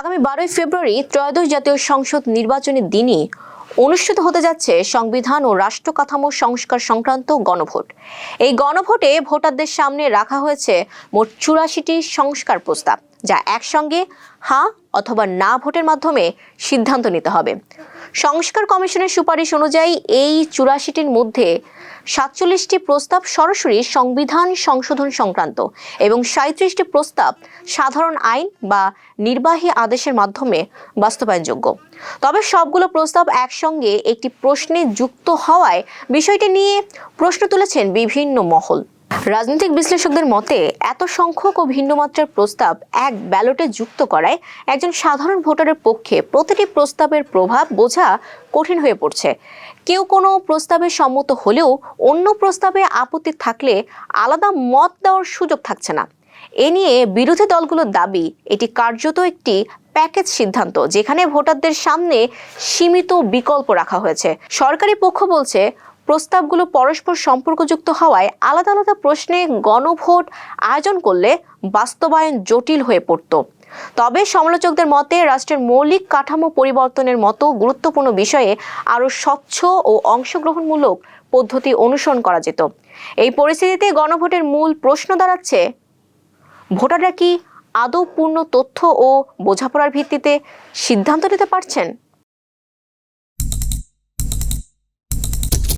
আগামী 12ই ফেব্রুয়ারি ত্রয়োদশ জাতীয় সংসদ নির্বাচনের দিনই অনুষ্ঠিত হতে যাচ্ছে সংবিধান ও রাষ্ট্র কাঠামো সংস্কার সংক্রান্ত গণভোট। এই গণভোটে ভোটারদের সামনে রাখা হয়েছে মোট 84টি সংস্কার প্রস্তাব, যা একসঙ্গে হ্যাঁ অথবা না ভোটের মাধ্যমে সিদ্ধান্ত নিতে হবে। সংস্কার কমিশনের সুপারিশ অনুযায়ী এই 84টির মধ্যে 47টি প্রস্তাব সরাসরি সংবিধান সংশোধন সংক্রান্ত এবং 37টি প্রস্তাব সাধারণ আইন বা নির্বাহী আদেশের মাধ্যমে বাস্তবায়নযোগ্য। তবে সবগুলো প্রস্তাব একসঙ্গে একটি প্রশ্নে যুক্ত হওয়ায় বিষয়টি নিয়ে প্রশ্ন তুলেছেন বিভিন্ন মহল। রাজনৈতিক বিশ্লেষকদের মতে এত সংখ্যক ও ভিন্ন মাত্রার প্রস্তাব এক ব্যালটে যুক্ত করায় একজন সাধারণ ভোটারের পক্ষে প্রতিটি প্রস্তাবের প্রভাব বোঝা কঠিন হয়ে পড়ছে। কেউ কোনো প্রস্তাবে সম্মত হলেও অন্য প্রস্তাবে আপত্তি থাকলে আলাদা মত দেওয়ার সুযোগ থাকছে না। এ নিয়ে বিরোধী দলগুলোর দাবি, এটি কার্যত একটি প্যাকেজ সিদ্ধান্ত, যেখানে ভোটারদের সামনে সীমিত বিকল্প রাখা হয়েছে। সরকারি পক্ষ বলছে প্রস্তাবগুলো পরস্পর সম্পর্কযুক্ত হওয়ায় আলাদা আলাদা প্রশ্নে গণভোট আয়োজন করলে বাস্তবায়ন জটিল হয়ে পড়ত। তবে সমালোচকদের মতে রাষ্ট্রের মৌলিক কাঠামো পরিবর্তনের মতো গুরুত্বপূর্ণ বিষয়ে আরও স্বচ্ছ ও অংশগ্রহণমূলক পদ্ধতি অনুসরণ করা যেত। এই পরিস্থিতিতে গণভোটের মূল প্রশ্ন দাঁড়াচ্ছে, ভোটাররা কি আদৌ পূর্ণ তথ্য ও বোঝাপড়ার ভিত্তিতে সিদ্ধান্ত নিতে পারছেন?